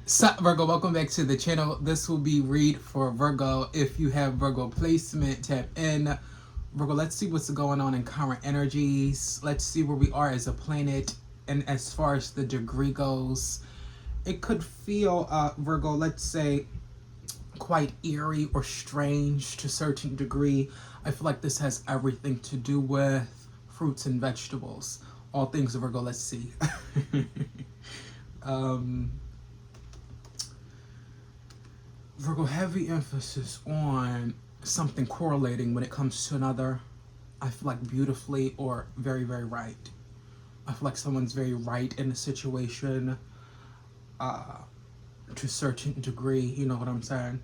Sup Virgo, welcome back to the channel. This will be read for Virgo. If you have Virgo placement, tap in. Virgo, let's see what's going on in current energies. Let's see where we are as a planet, and as far as the degree goes, it could feel, Virgo, let's say, quite eerie or strange to a certain degree. I feel like this has everything to do with fruits and vegetables. All things Virgo, let's see. Virgo, heavy emphasis on something correlating when it comes to another. I feel like beautifully or very, very right. I feel like someone's very right in a situation to a certain degree, you know what I'm saying?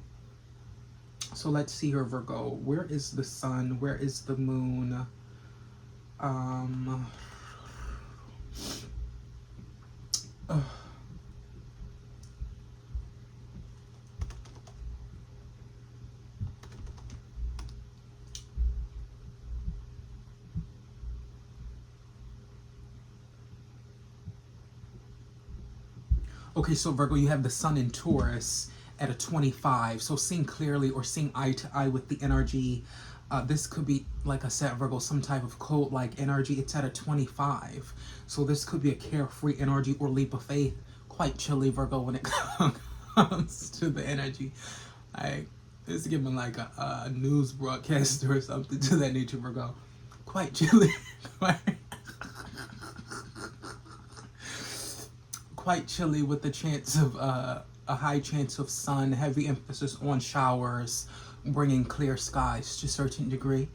So let's see here, Virgo. Where is the sun? Where is the moon? Okay, so Virgo, you have the sun in Taurus at a 25. So seeing clearly or seeing eye to eye with the energy. This could be, like I said, Virgo, some type of code-like energy. It's at a 25. So this could be a carefree energy or leap of faith. Quite chilly, Virgo, when it comes to the energy. Like, it's giving like a news broadcaster or something to that nature, Virgo. Quite chilly. Quite chilly with the chance of a high chance of sun, heavy emphasis on showers, bringing clear skies to a certain degree.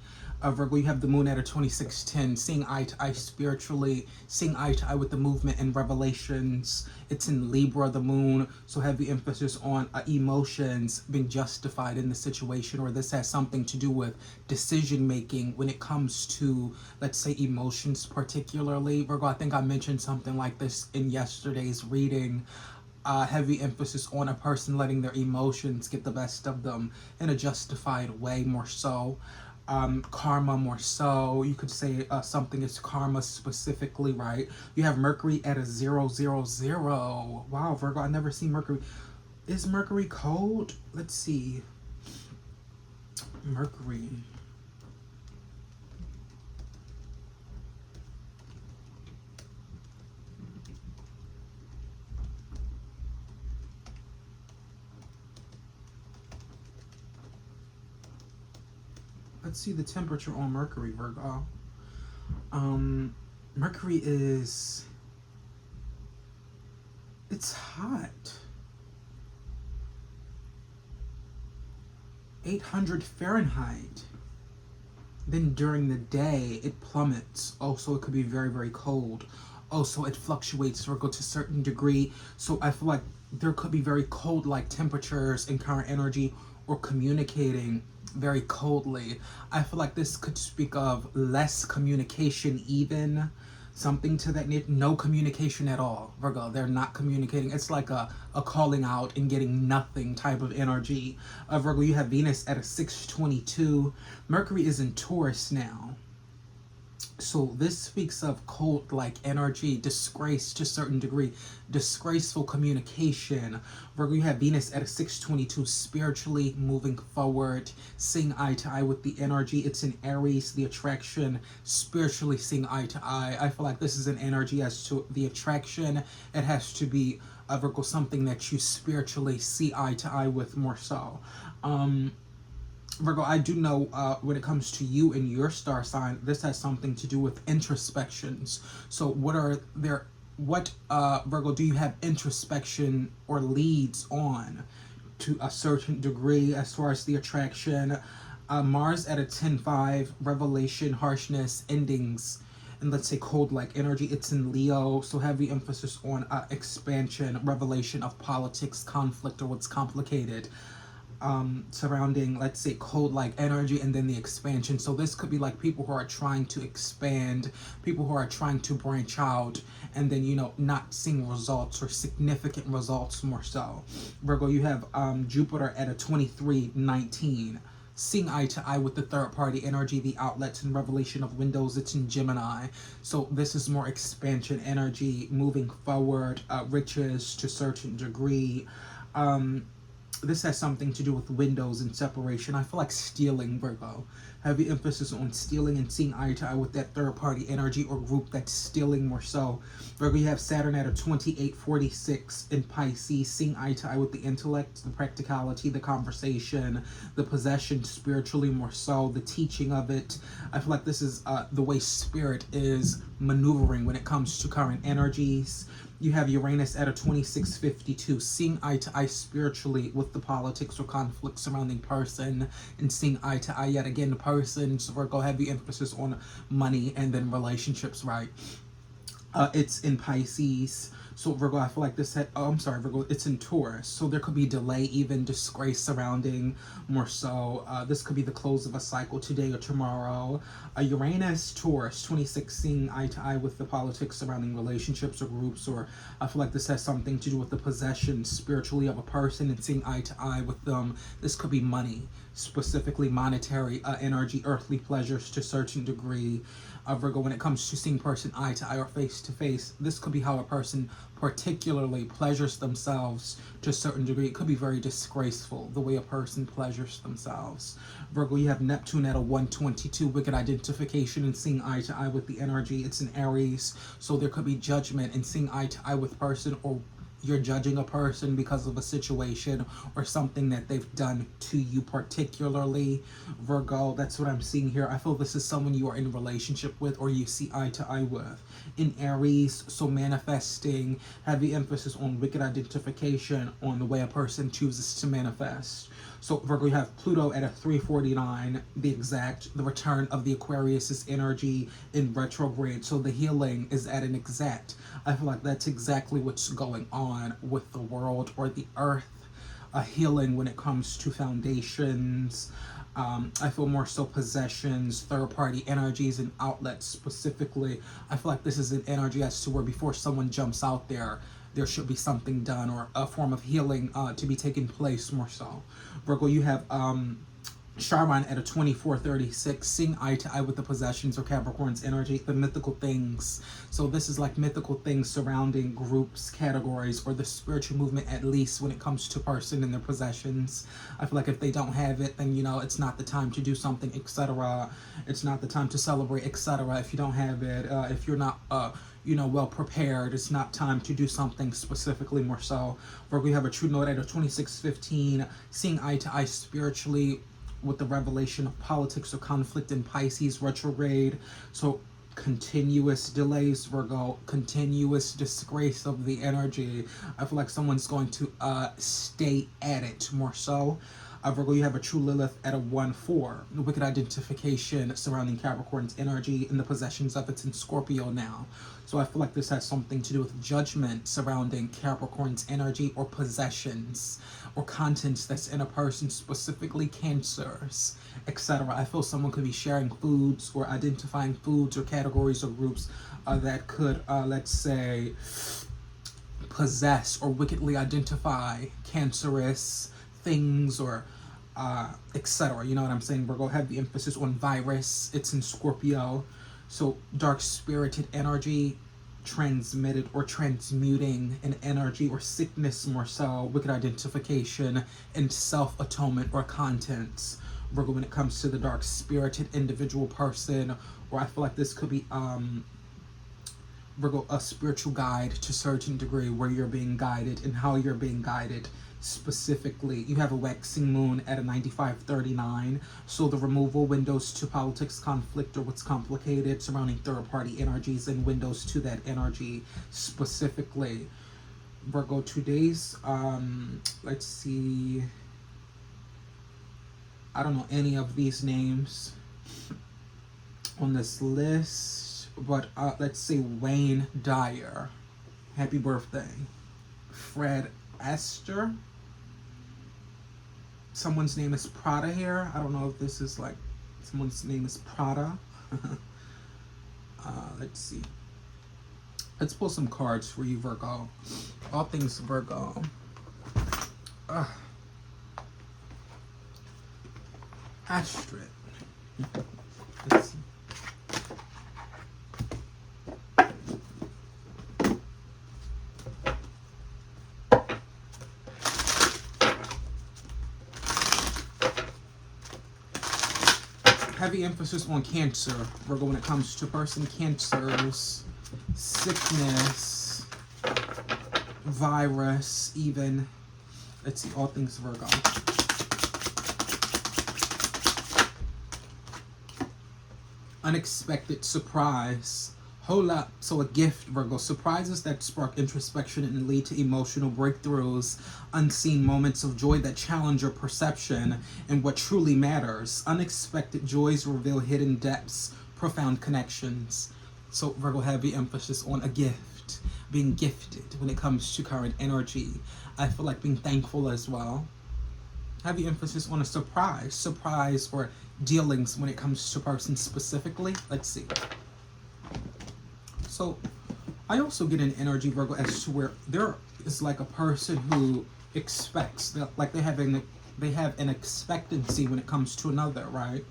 Virgo, you have the moon at a 2610, seeing eye to eye spiritually, seeing eye to eye with the movement and revelations. It's in Libra, the moon, so heavy emphasis on emotions being justified in the situation, or this has something to do with decision making when it comes to, let's say, emotions particularly. Virgo, I think I mentioned something like this in yesterday's reading. Heavy emphasis on a person letting their emotions get the best of them in a justified way, more so. Karma, more so. You could say something is karma specifically, right? You have Mercury at a 000. Wow, Virgo, I never seen Mercury. Is Mercury cold? Let's see. Mercury. Let's see the temperature on Mercury, Virgo. Mercury is, it's hot. 800 Fahrenheit. Then during the day, it plummets. Also, it could be very, very cold. Also, it fluctuates, Virgo, to a certain degree. So I feel like there could be very cold-like temperatures in current energy, or communicating very coldly. I feel like this could speak of less communication, even something to that nature. No communication at all, Virgo. They're not communicating. It's like a calling out and getting nothing type of energy. Virgo, you have Venus at a 622. Mercury is in Taurus now. So this speaks of cult-like energy, disgrace to a certain degree, disgraceful communication. Virgo, you have Venus at a 622, spiritually moving forward, seeing eye to eye with the energy. It's in Aries, the attraction, spiritually seeing eye to eye. I feel like this is an energy as to the attraction. It has to be, Virgo, something that you spiritually see eye to eye with more so. Virgo, I do know when it comes to you and your star sign, this has something to do with introspections. So what Virgo, do you have introspection or leads on to a certain degree as far as the attraction? Mars at a 10-5, revelation, harshness, endings, and let's say cold-like energy. It's in Leo, so heavy emphasis on expansion, revelation of politics, conflict, or what's complicated. surrounding, let's say, cold-like energy and then the expansion. So this could be like people who are trying to expand, people who are trying to branch out, and then, you know, not seeing results or significant results more so. Virgo, you have Jupiter at a 2319. Seeing eye to eye with the third party energy, the outlets and revelation of windows, it's in Gemini. So this is more expansion energy, moving forward, riches to a certain degree. This has something to do with windows and separation. I feel like stealing, Virgo. Heavy emphasis on stealing and seeing eye to eye with that third party energy or group that's stealing more so. Virgo, you have Saturn at a 2846 in Pisces, seeing eye to eye with the intellect, the practicality, the conversation, the possession spiritually more so, the teaching of it. I feel like this is the way spirit is maneuvering when it comes to current energies. You have Uranus at a 2652, seeing eye to eye spiritually with the politics or conflict surrounding person, and seeing eye to eye yet again the person. So Virgo, heavy emphasis on money and then relationships, right? It's in Pisces. So Virgo, I feel like this had, oh, I'm sorry, Virgo, it's in Taurus. So there could be delay, even disgrace surrounding more so. This could be the close of a cycle today or tomorrow. Uranus, Taurus, 26, seeing eye to eye with the politics surrounding relationships or groups, or I feel like this has something to do with the possession spiritually of a person and seeing eye to eye with them. This could be money, specifically monetary energy, earthly pleasures to a certain degree. Virgo, when it comes to seeing person eye to eye or face to face, this could be how a person particularly pleasures themselves to a certain degree. It could be very disgraceful, the way a person pleasures themselves. Virgo, you have Neptune at a 122, wicked identification and seeing eye to eye with the energy. It's in Aries, so there could be judgment and seeing eye to eye with person, or you're judging a person because of a situation or something that they've done to you particularly. Virgo, that's what I'm seeing here. I feel this is someone you are in a relationship with or you see eye to eye with. In Aries, so manifesting, heavy emphasis on wicked identification, on the way a person chooses to manifest. So Virgo, you have Pluto at a 349, the exact, the return of the Aquarius's energy in retrograde. So the healing is at an exact. I feel like that's exactly what's going on with the world or the earth. A healing when it comes to foundations. I feel more so possessions, third-party energies, and outlets specifically. I feel like this is an energy as to where before someone jumps out there should be something done or a form of healing to be taking place more so. Virgo, you have Chiron at a 2436, seeing eye to eye with the possessions or Capricorn's energy, the mythical things. So this is like mythical things surrounding groups, categories, or the spiritual movement, at least when it comes to person and their possessions. I feel like if they don't have it, then, you know, it's not the time to do something, etc. It's not the time to celebrate, etc. If you don't have it, if you're not you know, well prepared, it's not time to do something specifically more so. Virgo, we have a true note at a 2615, seeing eye to eye spiritually with the revelation of politics or conflict in Pisces retrograde. So continuous delays, Virgo, continuous disgrace of the energy. I feel like someone's going to stay at it more so. Virgo, you have a true Lilith at a 1-4. The wicked identification surrounding Capricorn's energy and the possessions of it's in Scorpio now. So I feel like this has something to do with judgment surrounding Capricorn's energy or possessions or contents that's in a person, specifically cancers, etc. I feel someone could be sharing foods or identifying foods or categories or groups that could, let's say, possess or wickedly identify cancerous things or etc. You know what I'm saying? We're going to have the emphasis on virus. It's in Scorpio. So dark spirited energy transmitted or transmuting an energy or sickness more so, wicked identification and self-atonement or contents. Virgo, when it comes to the dark spirited individual person, or I feel like this could be Virgo, a spiritual guide to a certain degree where you're being guided and how you're being guided. Specifically, you have a waxing moon at a 9539, so the removal windows to politics, conflict, or what's complicated surrounding third-party energies and windows to that energy specifically. Virgo, today's let's see, I don't know any of these names on this list, but let's say Wayne Dyer, happy birthday. Fred Aster, someone's name is Prada here. I don't know if this is like someone's name is Prada. Let's see. Let's pull some cards for you, Virgo. All things Virgo. Astrid. Let's see. Heavy emphasis on Cancer, Virgo, when it comes to person cancers, sickness, virus, even. Let's see, all things Virgo. Unexpected surprise. Hold up. So a gift, Virgo. Surprises that spark introspection and lead to emotional breakthroughs. Unseen moments of joy that challenge your perception and what truly matters. Unexpected joys reveal hidden depths, profound connections. So Virgo, heavy emphasis on a gift. Being gifted when it comes to current energy. I feel like being thankful as well. Heavy emphasis on a surprise or dealings when it comes to person specifically. Let's see. So I also get an energy, Virgo, as to where there is like a person who expects that, like they have an expectancy when it comes to another, right?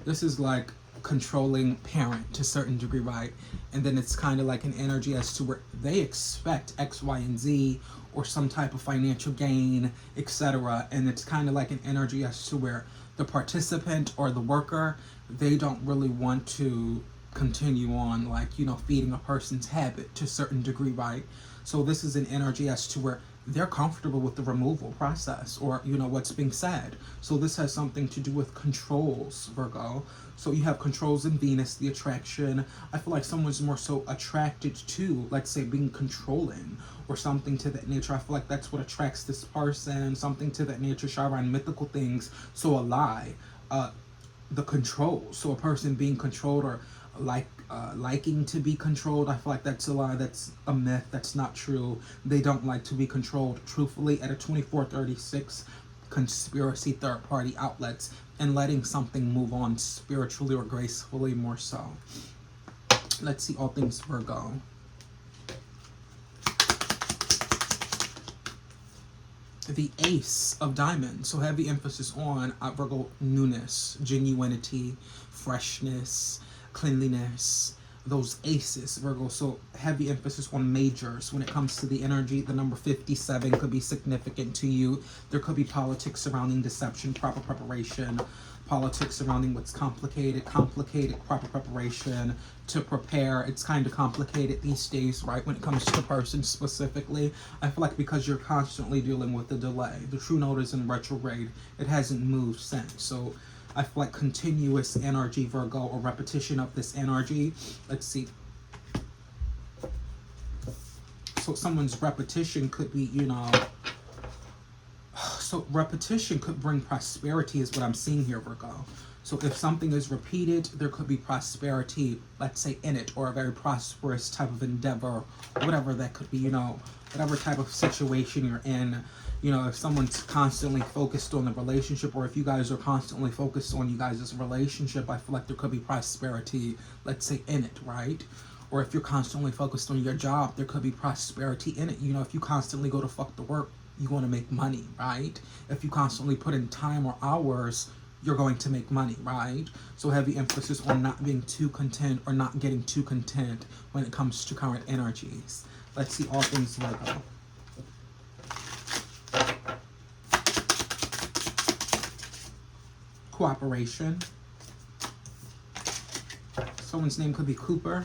This is like controlling parent to a certain degree, right? And then it's kind of like an energy as to where they expect X, Y, and Z, or some type of financial gain, etc. And it's kind of like an energy as to where the participant or the worker, they don't really want to continue on, like, you know, feeding a person's habit to a certain degree, right? So this is an energy as to where they're comfortable with the removal process, or, you know, what's being said. So this has something to do with controls, Virgo. So you have controls in Venus, the attraction. I feel like someone's more so attracted to, let's say, being controlling or something to that nature. I feel like that's what attracts this person, something to that nature, Sharon, mythical things. So a lie, the control. So a person being controlled or liking to be controlled. I feel like that's a lie. That's a myth. That's not true. They don't like to be controlled. Truthfully, at a 2436, conspiracy, third-party outlets, and letting something move on spiritually or gracefully, more so. Let's see, all things Virgo. The Ace of Diamonds. So heavy emphasis on Virgo, newness, genuinity, freshness, cleanliness, those aces, Virgo. So heavy emphasis on majors when it comes to the energy. The number 57 could be significant to you. There could be politics surrounding deception, proper preparation, politics surrounding what's complicated, proper preparation to prepare. It's kind of complicated these days, right? When it comes to the person specifically, I feel like because you're constantly dealing with the delay, the true note is in retrograde. It hasn't moved since. So I feel like continuous energy, Virgo, or repetition of this energy. Let's see. So someone's repetition could be, you know, so repetition could bring prosperity is what I'm seeing here, Virgo. So if something is repeated, there could be prosperity, let's say, in it, or a very prosperous type of endeavor, whatever that could be, you know, whatever type of situation you're in. You know, if someone's constantly focused on the relationship, or if you guys are constantly focused on you guys' relationship, I feel like there could be prosperity, let's say, in it, right? Or if you're constantly focused on your job, there could be prosperity in it. You know, if you constantly go to fuck the work, you want to make money, right? If you constantly put in time or hours, you're going to make money, right? So heavy emphasis on not being too content or not getting too content when it comes to current energies. Let's see, all things Virgo. Cooperation. Someone's name could be Cooper.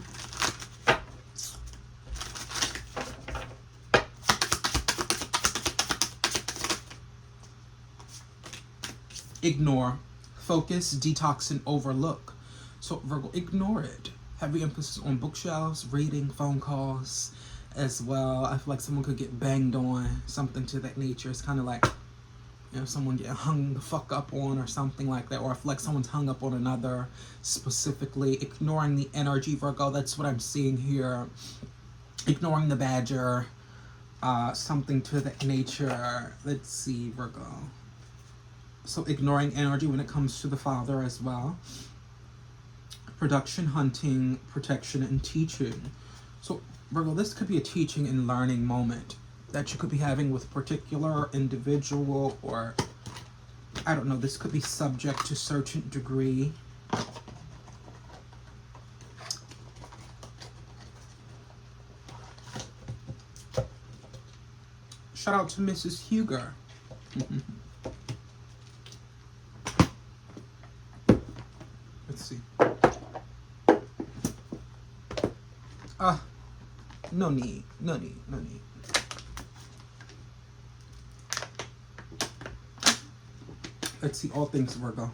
Ignore, focus, detox, and overlook. So Virgo, ignore it. Heavy emphasis on bookshelves, reading, phone calls as well. I feel like someone could get banged on, something to that nature. It's kind of like, you know, someone get hung the fuck up on or something like that. Or I feel like someone's hung up on another specifically. Ignoring the energy, Virgo. That's what I'm seeing here. Ignoring the badger, something to that nature. Let's see, Virgo. So ignoring energy when it comes to the father as well. Production, hunting, protection, and teaching. So Virgo, this could be a teaching and learning moment that you could be having with a particular individual, or I don't know, this could be subject to certain degree. Shout out to Mrs. Huger. Let's see. No need. Let's see, all things Virgo.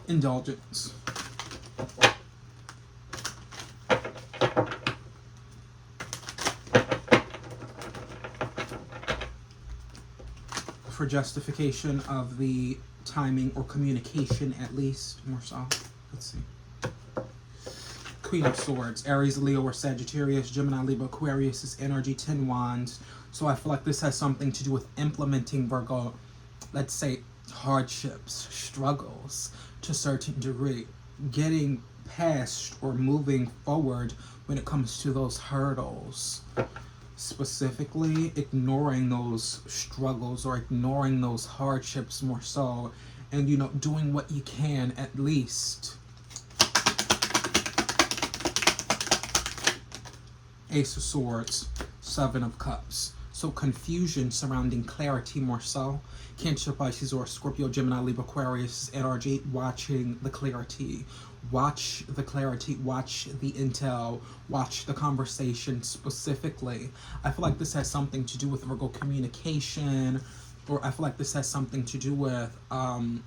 Indulgence. For justification of the timing or communication, at least, more so. Let's see. Queen of Swords, Aries, Leo, or Sagittarius, Gemini, Libra, Aquarius is energy, 10 Wands. So I feel like this has something to do with implementing, Virgo, let's say, hardships, struggles to a certain degree, getting past or moving forward when it comes to those hurdles. Specifically, ignoring those struggles or ignoring those hardships more so, and, you know, doing what you can at least. Ace of Swords, Seven of Cups. So confusion surrounding clarity more so. Cancer, Pisces, or Scorpio, Gemini, Libra, Aquarius energy, watching the clarity. Watch the clarity, watch the intel, watch the conversation specifically. I feel like this has something to do with Virgo communication, or I feel like this has something to do with a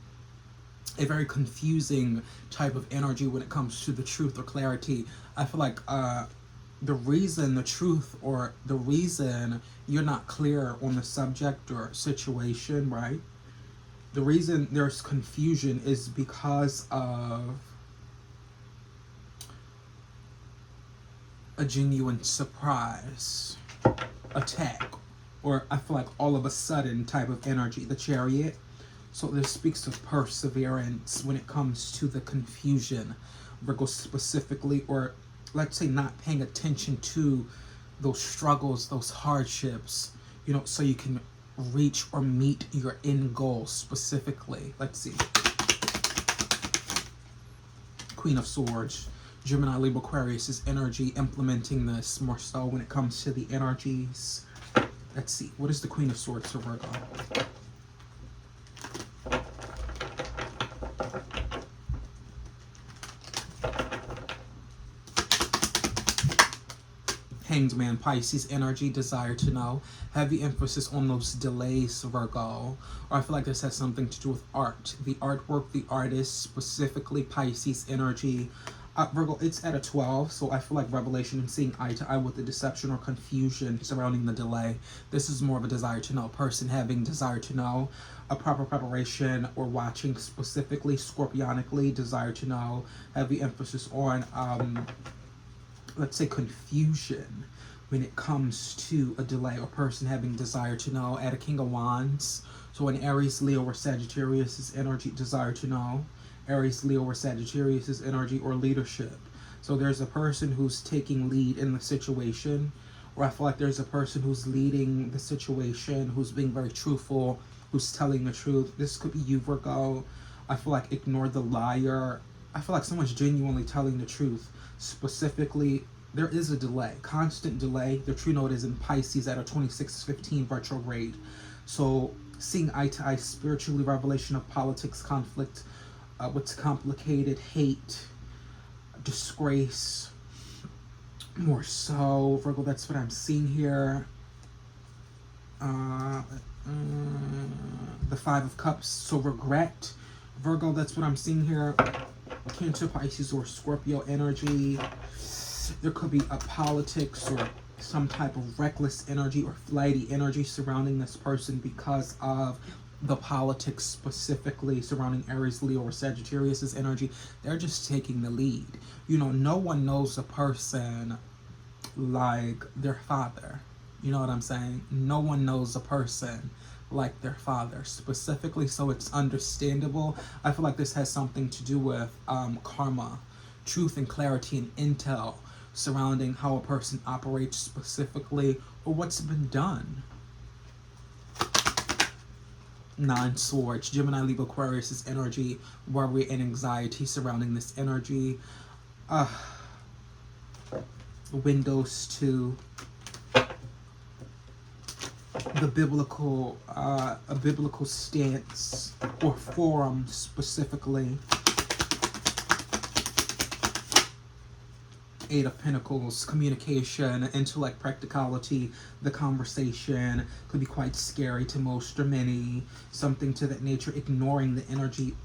very confusing type of energy when it comes to the truth or clarity. I feel like the reason, the truth, or the reason you're not clear on the subject or situation, right? The reason there's confusion is because of a genuine surprise attack, or I feel like all of a sudden type of energy, the Chariot. So this speaks of perseverance when it comes to the confusion, Virgo specifically, or let's say not paying attention to those struggles, those hardships, you know, so you can reach or meet your end goal specifically. Let's see. Queen of Swords, Gemini, Libra, Aquarius is energy, implementing this more so when it comes to the energies. Let's see. What is the Queen of Swords for Virgo? Hanged Man, Pisces energy, desire to know. Heavy emphasis on those delays, Virgo. Or I feel like this has something to do with art. The artwork, the artist, specifically Pisces energy. Virgo, it's at a 12, so I feel like revelation and seeing eye to eye with the deception or confusion surrounding the delay. This is more of a desire to know. Person having desire to know. A proper preparation or watching specifically, scorpionically, desire to know. Heavy emphasis on let's say confusion when it comes to a delay or person having desire to know. At a King of Wands, so an Aries, Leo, or Sagittarius is energy, desire to know. Aries, Leo, or Sagittarius is energy or leadership. So there's a person who's taking lead in the situation, or I feel like there's a person who's leading the situation, who's being very truthful, who's telling the truth. This could be you, Virgo. I feel like ignore the liar. I feel like someone's genuinely telling the truth. Specifically, there is a delay, constant delay. The true note is in Pisces at a 26-15 retrograde. So seeing eye to eye spiritually, revelation of politics, conflict, what's complicated, hate, disgrace, more so, Virgo, that's what I'm seeing here. The Five of Cups, so regret, Virgo, that's what I'm seeing here. Cancer, Pisces, or Scorpio energy. There could be a politics or some type of reckless energy or flighty energy surrounding this person because of the politics, specifically surrounding Aries, Leo, or Sagittarius' energy. They're just taking the lead. You know, no one knows a person like their father. You know what I'm saying? No one knows a person like their father specifically, so it's understandable. I feel like this has something to do with karma, truth and clarity and intel surrounding how a person operates specifically or what's been done. Nine Swords, Gemini, Libra, Aquarius' energy, worry and anxiety surrounding this energy. Windows to the biblical, a biblical stance or forum specifically. Eight of Pentacles, communication, intellect, practicality. The conversation could be quite scary to most or many. Something to that nature, ignoring the energy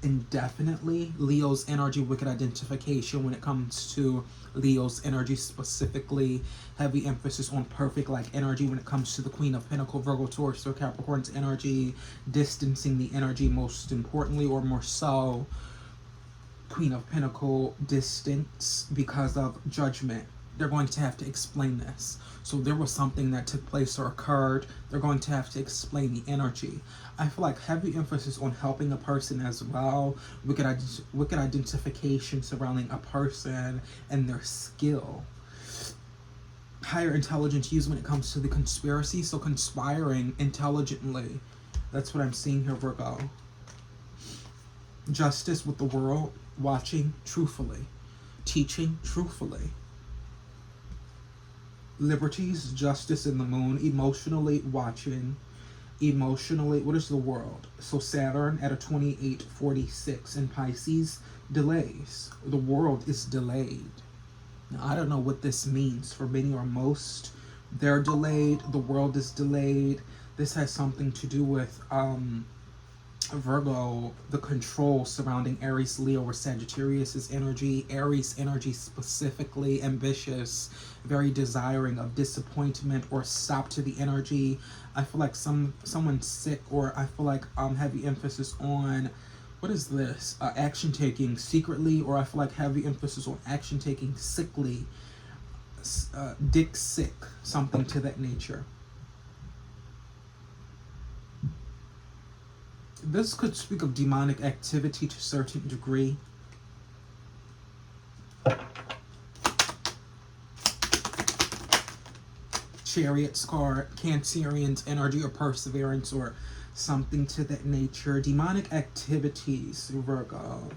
indefinitely. Leo's energy, wicked identification when it comes to Leo's energy specifically. Heavy emphasis on perfect like energy when it comes to the Queen of Pentacles, Virgo, Taurus, or Capricorn's energy. Distancing the energy most importantly, or more so. Queen of Pentacles, distance because of judgment. They're going to have to explain this. So there was something that took place or occurred. They're going to have to explain the energy. I feel like heavy emphasis on helping a person as well. Wicked identification surrounding a person and their skill. Higher intelligence used when it comes to the conspiracy. So conspiring intelligently. That's what I'm seeing here, Virgo. Justice with the world. Watching truthfully. Teaching truthfully. Liberties, justice in the moon. Emotionally watching. Emotionally, what is the world? So Saturn at a 2846 in Pisces, delays. The world is delayed. Now, I don't know what this means for many or most. They're delayed. The world is delayed. This has something to do with Virgo, the control surrounding Aries, Leo, or Sagittarius' energy. Aries energy specifically, ambitious, very desiring of disappointment or stop to the energy. I feel like someone's sick, or I feel like heavy emphasis on, what is this? Action taking secretly, or I feel like heavy emphasis on action taking sickly. Dick sick, something to that nature. This could speak of demonic activity to a certain degree. Chariot's card, Cancerian's energy or perseverance or something to that nature. Demonic activities, Virgo.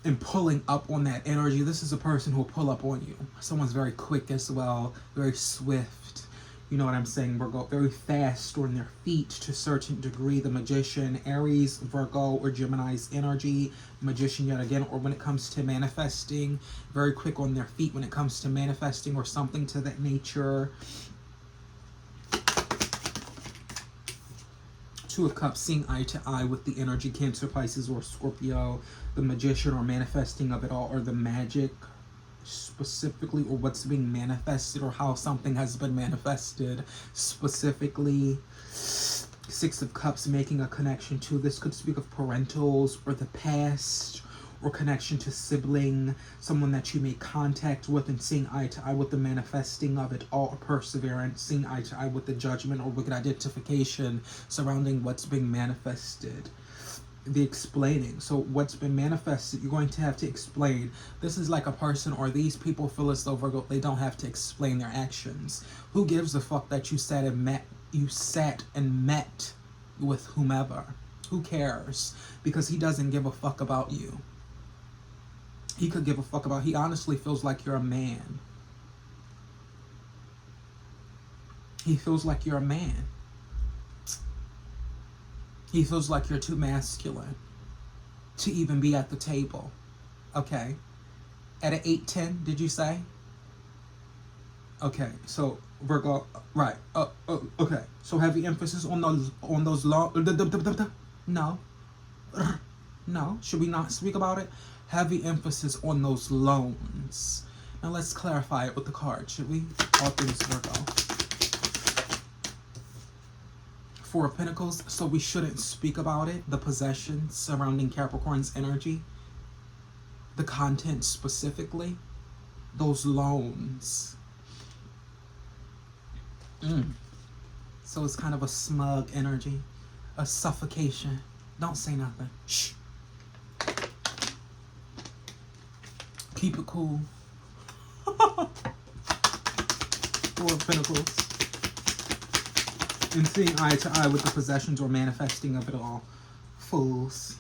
And pulling up on that energy. This is a person who will pull up on you. Someone's very quick as well, very swift. You know what I'm saying, Virgo? Very fast on their feet to a certain degree. The Magician, Aries, Virgo, or Gemini's energy. Magician yet again, or when it comes to manifesting. Very quick on their feet when it comes to manifesting or something to that nature. Two of Cups, seeing eye to eye with the energy. Cancer, Pisces, or Scorpio. The Magician or manifesting of it all, or the magic specifically, or what's being manifested, or how something has been manifested specifically. Six of Cups, making a connection to. This could speak of parentals or the past, or connection to sibling, someone that you make contact with, and seeing eye to eye with the manifesting of it all, or perseverance, seeing eye to eye with the judgment or wicked identification surrounding what's being manifested. The explaining. So what's been manifested, you're going to have to explain. This is like a person, or these people feel as though, Virgo, they don't have to explain their actions. Who gives a fuck that you sat and met with whomever? Who cares? Because he doesn't give a fuck about you. He could give a fuck about, he honestly feels like you're a man. He feels like you're a man. He feels like you're too masculine to even be at the table. Okay. At an 8-10, did you say? Okay, so Virgo, right. Okay. So heavy emphasis on those law. No. No. Should we not speak about it? Heavy emphasis on those loans. Now let's clarify it with the card, should we? All things Virgo. Four of Pentacles, so we shouldn't speak about it. The possessions surrounding Capricorn's energy. The content specifically. Those loans. So it's kind of a smug energy, a suffocation. Don't say nothing. Shh. Keep it cool. Four of Pentacles. And seeing eye to eye with the possessions or manifesting of it all. Fools.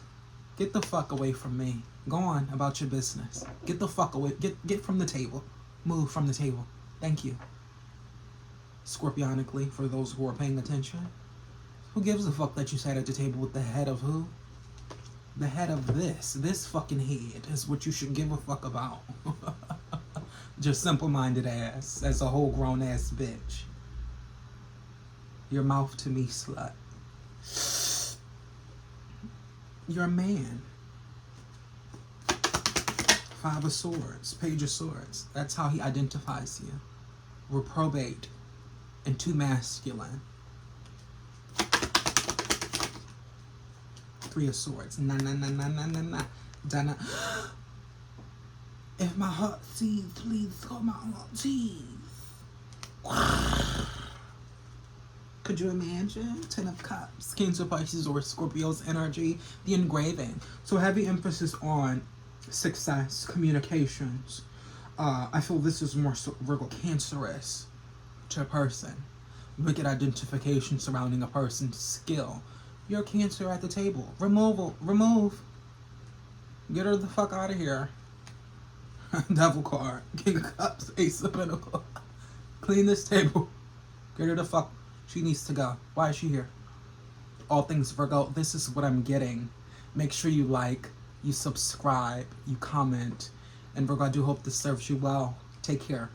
Get the fuck away from me. Go on about your business. Get the fuck away. Get from the table. Move from the table. Thank you. Scorpionically, for those who are paying attention. Who gives a fuck that you sat at the table with the head of who? The head of this. This fucking head is what you should give a fuck about. Just simple-minded ass. As a whole grown ass bitch. Your mouth to me, slut. You're a man. Five of Swords. Page of Swords. That's how he identifies you. Reprobate and too masculine. Three of Swords. Na na na na na na na. Dana. If my heart sees, please hold my heart teeth. Could you imagine? 10 of Cups. Cancer, Pisces, or Scorpio's energy. The engraving. So heavy emphasis on success, communications. I feel this is more so Virgo cancerous to a person. Wicked identification surrounding a person's skill. You're Cancer at the table. Remove. Get her the fuck out of here. Devil card. King of Cups. Ace of Pentacles. Clean this table. Get her the fuck. She needs to go. Why is she here? All things Virgo. This is what I'm getting. Make sure you like, you subscribe, you comment. And Virgo, I do hope this serves you well. Take care.